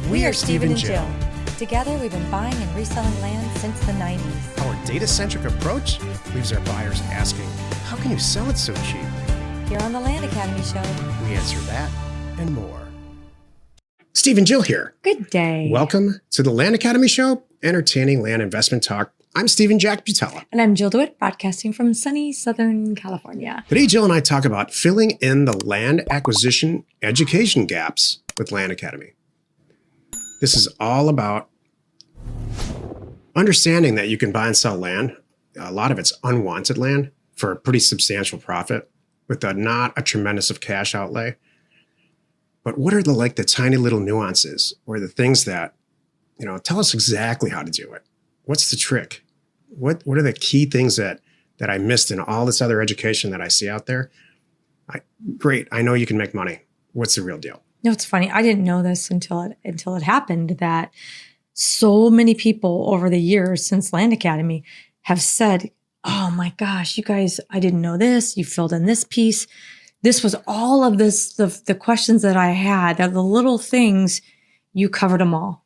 We are Steve and Jill. Together, we've been buying and reselling land since the 90s. Our data-centric approach leaves our buyers asking, how can you sell it so cheap? Here on the Land Academy Show. We answer that and more. Steve and Jill here. Good day. Welcome to the Land Academy Show, entertaining land investment talk. I'm Stephen Jack Butella. And I'm Jill DeWitt, broadcasting from sunny Southern California. Today, Jill and I talk about filling in the land acquisition education gaps with Land Academy. This is all about understanding that you can buy and sell land. A lot of it's unwanted land for a pretty substantial profit with not a tremendous of cash outlay. But what are the tiny little nuances or the things that, tell us exactly how to do it. What's the trick? What are the key things that I missed in all this other education that I see out there? Great, I know you can make money. What's the real deal? No, it's funny. I didn't know this until it happened, that so many people over the years since Land Academy have said, oh my gosh, you guys, I didn't know this. You filled in this piece. This was all of this, the questions that I had, the little things, you covered them all.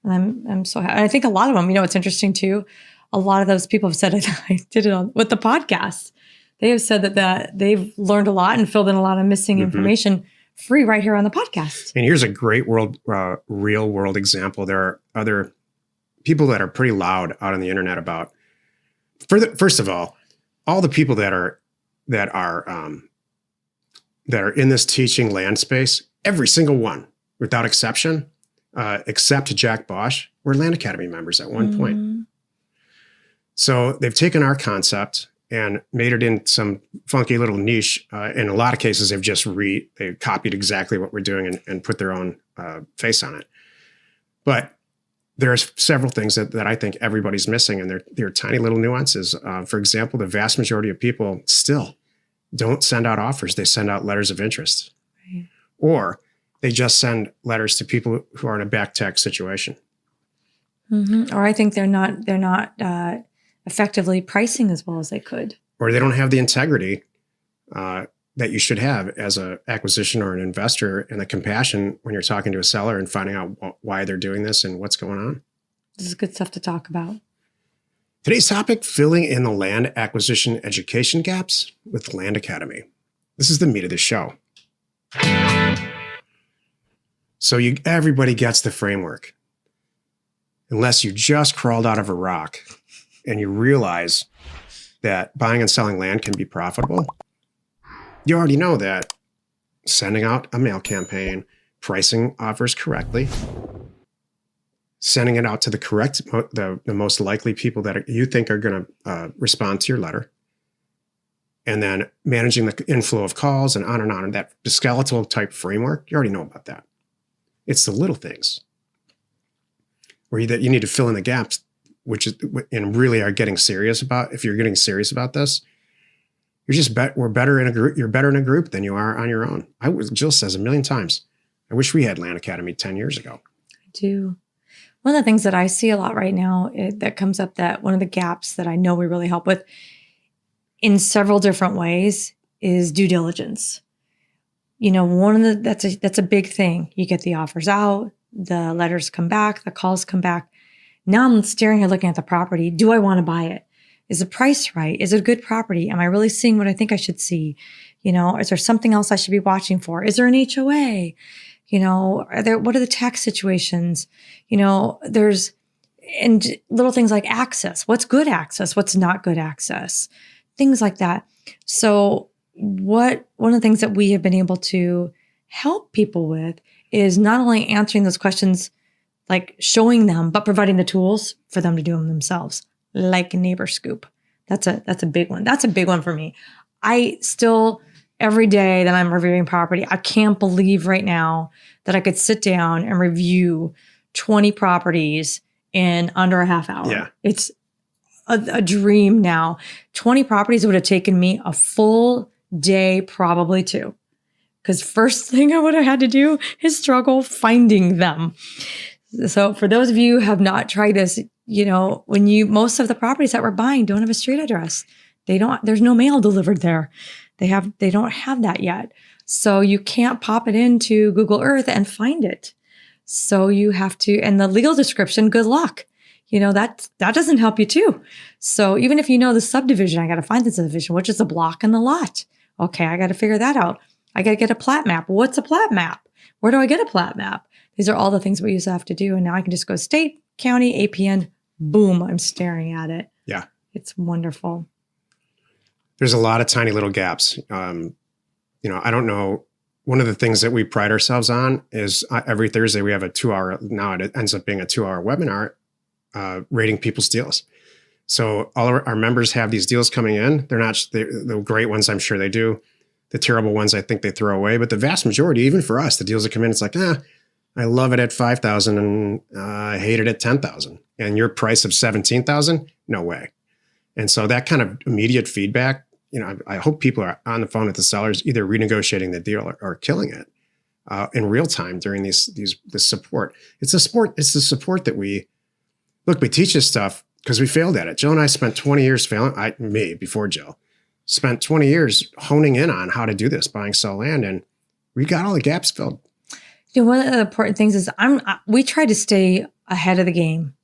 And I'm so happy. I think a lot of them, it's interesting too. A lot of those people have said it. I did it with the podcast. They have said that they've learned a lot and filled in a lot of missing information free right here on the podcast. And here's a great real world example. There are other people that are pretty loud out on the internet about, first of all the people that are in this teaching land space, every single one without exception, except Jack Bosch, were Land Academy members at one point. So they've taken our concept and made it in some funky little niche. In a lot of cases, they copied exactly what we're doing and put their own face on it. But there's several things that I think everybody's missing, and they're tiny little nuances. For example, the vast majority of people still don't send out offers. They send out letters of interest. Right. Or they just send letters to people who are in a back tax situation. Or I think they're not effectively pricing as well as they could. Or they don't have the integrity that you should have as an acquisition or an investor, and the compassion when you're talking to a seller and finding out why they're doing this and what's going on. This is good stuff to talk about. Today's topic, filling in the land acquisition education gaps with Land Academy. This is the meat of the show. So everybody gets the framework. Unless you just crawled out of a rock and you realize that buying and selling land can be profitable, you already know that sending out a mail campaign, pricing offers correctly, sending it out to the most likely people that you think are going to respond to your letter, and then managing the inflow of calls and on, and that skeletal type framework, you already know about that. It's the little things where you need to fill in the gaps, and really are getting serious about. If you're getting serious about this, we're better in a group. You're better in a group than you are on your own. Jill says a million times, I wish we had Land Academy 10 years ago. I do. One of the things that I see a lot right now that comes up, that one of the gaps that I know we really help with in several different ways is due diligence. That's a big thing. You get the offers out, the letters come back, the calls come back. Now I'm staring and looking at the property. Do I want to buy it? Is the price right? Is it a good property? Am I really seeing what I think I should see? Is there something else I should be watching for? Is there an HOA? What are the tax situations? There's little things like access. What's good access? What's not good access? Things like that. So one of the things that we have been able to help people with is not only answering those questions, like showing them, but providing the tools for them to do them themselves, like Neighbor Scoop. That's a big one. That's a big one for me. I still, every day that I'm reviewing property, I can't believe right now that I could sit down and review 20 properties in under a half hour. Yeah. It's a dream now. 20 properties would have taken me a full day, probably two. Because first thing I would have had to do is struggle finding them. So for those of you who have not tried this, most of the properties that we're buying don't have a street address. There's no mail delivered there. They don't have that yet. So you can't pop it into Google Earth and find it. So you have to, and the legal description, good luck. That doesn't help you too. So even if you know the subdivision, I got to find the subdivision, which is the block and the lot. Okay, I got to figure that out. I got to get a plat map. What's a plat map? Where do I get a plat map? These are all the things we used to have to do. And now I can just go state, county, APN, boom, I'm staring at it. Yeah. It's wonderful. There's a lot of tiny little gaps. I don't know. One of the things that we pride ourselves on is every Thursday we have a 2-hour, now it ends up being a 2-hour webinar rating people's deals. So all our members have these deals coming in. They're not the great ones. I'm sure they do. The terrible ones, I think they throw away. But the vast majority, even for us, the deals that come in, it's like, I love it at $5,000 and I hate it at $10,000. And your price of $17,000, no way. And so that kind of immediate feedback, I hope people are on the phone with the sellers, either renegotiating the deal or killing it in real time during this support. It's the support that we teach this stuff because we failed at it. Jill and I spent 20 years failing. Before Jill, spent 20 years honing in on how to do this, buying, sell land, and we got all the gaps filled. One of the important things is we try to stay ahead of the game.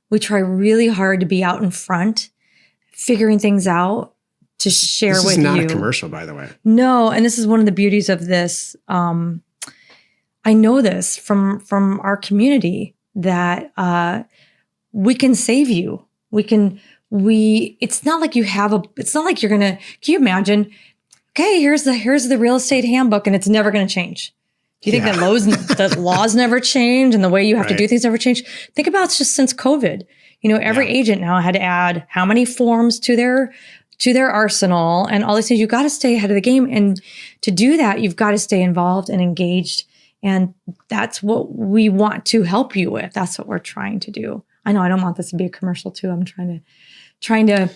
We try really hard to be out in front, figuring things out to share with you. This is not a commercial, by the way. No, and this is one of the beauties of this. I know this from our community that we can save you. It's not like it's not like you're gonna, can you imagine? Okay, here's the real estate handbook and it's never gonna change. Do you think that laws never change and the way you have to do things never change? Think about it's just since COVID. Every agent now had to add how many forms to their arsenal and all these things. You got to stay ahead of the game. And to do that, you've got to stay involved and engaged. And that's what we want to help you with. That's what we're trying to do. I know I don't want this to be a commercial too. I'm trying to.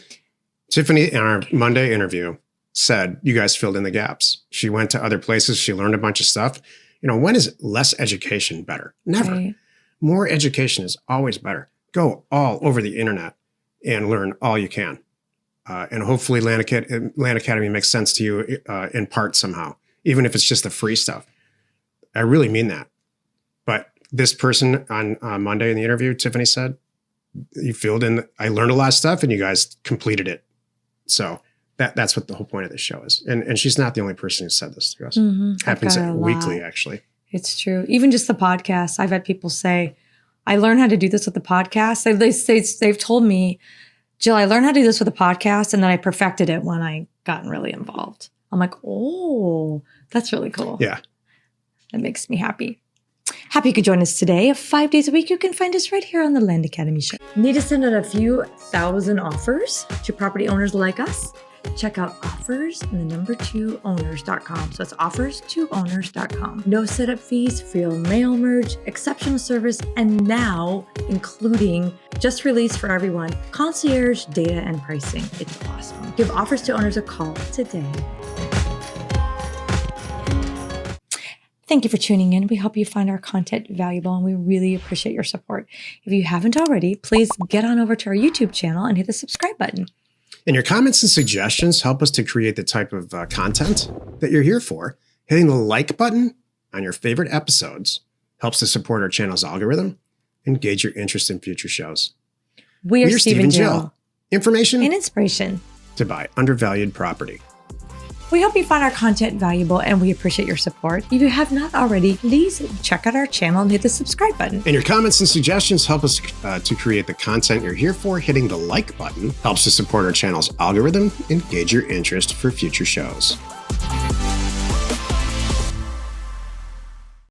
Tiffany, in our Monday interview, said you guys filled in the gaps. She went to other places. She learned a bunch of stuff. When is less education better? Never. Right. More education is always better. Go all over the internet and learn all you can. And hopefully Land Academy makes sense to you in part somehow, even if it's just the free stuff. I really mean that. But this person on Monday in the interview, Tiffany said, you filled in, I learned a lot of stuff and you guys completed it. So that's what the whole point of this show is. And she's not the only person who said this to us. Happens weekly, actually. It's true. Even just the podcast. I've had people say, I learned how to do this with the podcast. They've told me, Jill, I learned how to do this with the podcast and then I perfected it when I gotten really involved. I'm like, oh, that's really cool. Yeah. That makes me happy. Happy you could join us today. 5 days a week, you can find us right here on the Land Academy Show. Need to send out a few thousand offers to property owners like us? Check out offers and the 2owners.com. So it's offers2owners.com. No setup fees, free mail merge, exceptional service, and now including just released for everyone, concierge data and pricing. It's awesome. Give Offers to Owners a call today. Thank you for tuning in. We hope you find our content valuable and we really appreciate your support. If you haven't already, please get on over to our YouTube channel and hit the subscribe button. And your comments and suggestions help us to create the type of content that you're here for. Hitting the like button on your favorite episodes helps to support our channel's algorithm and gauge your interest in future shows. We are Steve and Jill. Information and inspiration to buy undervalued property. We hope you find our content valuable and we appreciate your support. If you have not already, please check out our channel and hit the subscribe button. And your comments and suggestions help us to create the content you're here for. Hitting the like button helps to support our channel's algorithm and gauge your interest for future shows.